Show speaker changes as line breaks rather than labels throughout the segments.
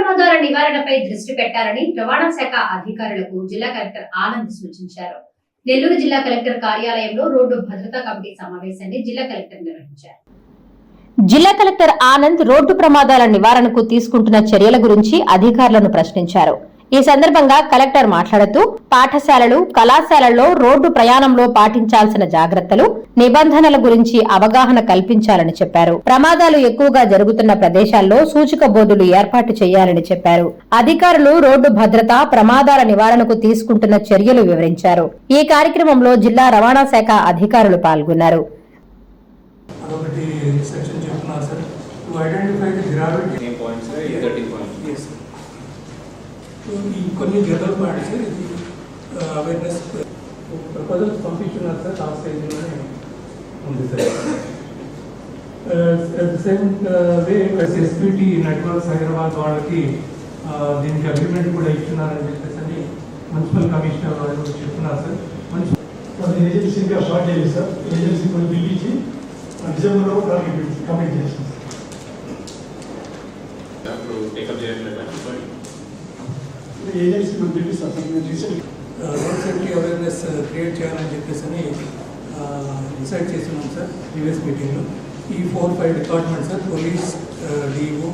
ప్రమాదాల నివారణపై దృష్టి పెట్టాలని రవాణా శాఖ అధికారులకు జిల్లా కలెక్టర్ ఆనంద్ సూచించారు. నెల్లూరు జిల్లా కలెక్టర్ కార్యాలయంలో రోడ్డు భద్రతా కమిటీ సమావేశాన్ని జిల్లా కలెక్టర్ నిర్వహించారు.
జిల్లా కలెక్టర్ ఆనంద్ రోడ్డు ప్రమాదాల నివారణకు తీసుకుంటున్న చర్యల గురించి అధికారులను ప్రశ్నించారు. ఈ సందర్భంగా కలెక్టర్ మాట్లాడుతూ పాఠశాలలు, కళాశాలల్లో రోడ్డు ప్రయాణంలో పాటించాల్సిన జాగ్రత్తలు, నిబంధనల గురించి అవగాహన కల్పించాలని చెప్పారు. ప్రమాదాలు ఎక్కువగా జరుగుతున్న ప్రదేశాల్లో సూచిక బోర్డులు ఏర్పాటు చేయాలని చెప్పారు. అధికారులు రోడ్డు భద్రత, ప్రమాదాల నివారణకు తీసుకుంటున్న చర్యలు వివరించారు. ఈ కార్యక్రమంలో జిల్లా రవాణా శాఖ అధికారులు పాల్గొన్నారు.
కొన్ని జనరల్ పాయింట్స్ ఇది అవేర్నెస్ ప్రపోజల్స్ పంపించున్నారు సార్. ఆ స్టేజ్లోనే ఉంది sir. At the same way SPT networks Hyderabad వాళ్ళకి దీనికి అగ్రిమెంట్ కూడా ఇస్తున్నారని చెప్పేసి మున్సిపల్ కమిషనర్ వాళ్ళు చెప్తున్నారు సార్. మంచి ఏజెన్సీగా స్టార్ట్ చేయాలి సార్. ఏజెన్సీ కొన్ని పిలిపించి డిసెంబర్లో కంప్లీట్ చేస్తాం సార్. ఏజెన్సీ మనం పిలిపిస్తాం sir. Road safety awareness create చేయాలని చెప్పేసి డిసైడ్ చేస్తున్నాం సార్ ప్రీవియస్ మీటింగ్లో. ఈ 4-5 departments sir, police, DO,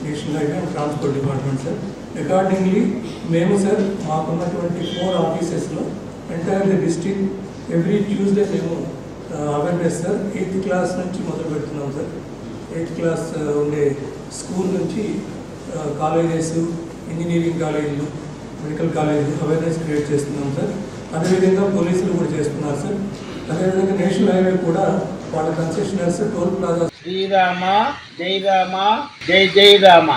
national highway and transport department sir. Accordingly మేము సార్ మాకున్నటువంటి 4 ఆఫీసెస్లో entire the district every Tuesday మేము అవేర్నెస్ సార్ 8th క్లాస్ నుంచి మొదలు పెడుతున్నాం సార్. 8th క్లాస్ ఉండే స్కూల్ నుంచి కాలేజెస్, ఇంజనీరింగ్ కాలేజీలు, మెడికల్ కాలేజీలు అవేర్నెస్ క్రియేట్ చేస్తున్నాం సార్. అదేవిధంగా పోలీసులు కూడా చేస్తున్నారు సార్. అదేవిధంగా నేషనల్ హైవే కూడా వాళ్ళ కన్సెషనర్స్, టోల్ ప్లాజా.
శ్రీరామ జై రామ జై జై రామ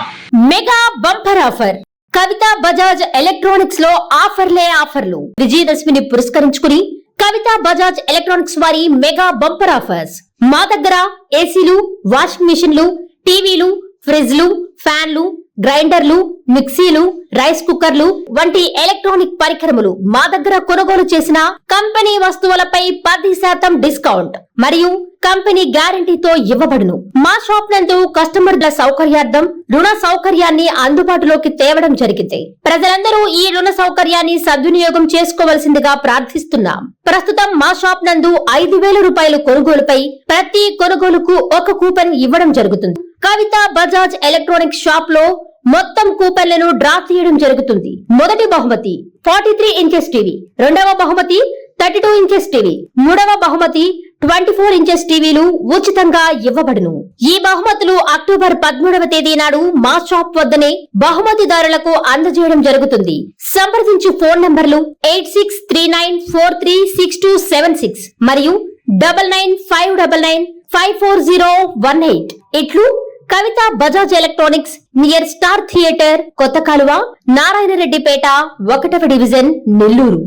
మెగా బంపర్ ఆఫర్. కవిత బజాజ్ ఎలక్ట్రానిక్స్ లో ఆఫర్లు. విజయదశమిని పురస్కరించుకుని కవిత బజాజ్ ఎలక్ట్రానిక్స్ వారి మెగా బంపర్ ఆఫర్స్. మా దగ్గర ఏసీలు, వాషింగ్ మిషన్లు, టీవీలు, ఫ్రిడ్జ్లు, ఫ్యాన్లు, గ్రైండర్లు, మిక్సీలు, రైస్ కుక్కర్లు వంటి ఎలక్ట్రానిక్ పరికరములు మా దగ్గర కొనుగోలు చేసిన కంపెనీ వస్తువులపై 10% డిస్కౌంట్ మరియు కంపెనీ గ్యారంటీతో ఇవ్వబడును. మా షాప్ నందు కస్టమర్ల సౌకర్యార్థం రుణ సౌకర్యాన్ని అందుబాటులోకి తేవడం జరిగింది. ప్రజలందరూ ఈ రుణ సౌకర్యాన్ని సద్వినియోగం చేసుకోవలసిందిగా ప్రార్థిస్తున్నాం. ప్రస్తుతం మా షాప్ నందు 5,000 రూపాయల కొనుగోలుపై ప్రతి కొనుగోలుకు ఒక కూపన్ ఇవ్వడం జరుగుతుంది. కవిత బజాజ్ ఎలక్ట్రానిక్ షాప్ లో మొత్తం కూపన్లను డ్రా తీయడం జరుగుతుంది. మొదటి బహుమతి 43 ఇంచెస్ టీవీ, రెండవ బహుమతి 32 ఇంచెస్ టీవీ, మూడవ బహుమతి 24 ఇంచెస్ టీవీలు ఉచితంగా ఇవ్వబడును. ఈ బహుమతులు అక్టోబర్ 13వ తేదీ నాడు మా షాప్ వద్దనే బహుమతిదారులకు అందజేయడం జరుగుతుంది. సంప్రదించు ఫోన్ నంబర్లు 8639436276 మరియు 9959954018. ఇట్లు Kavitha Bajaj electronics, near star theatre, కొత్త కాలువ, నారాయణ రెడ్డిపేట, 1వ డివిజన్, నెల్లూరు.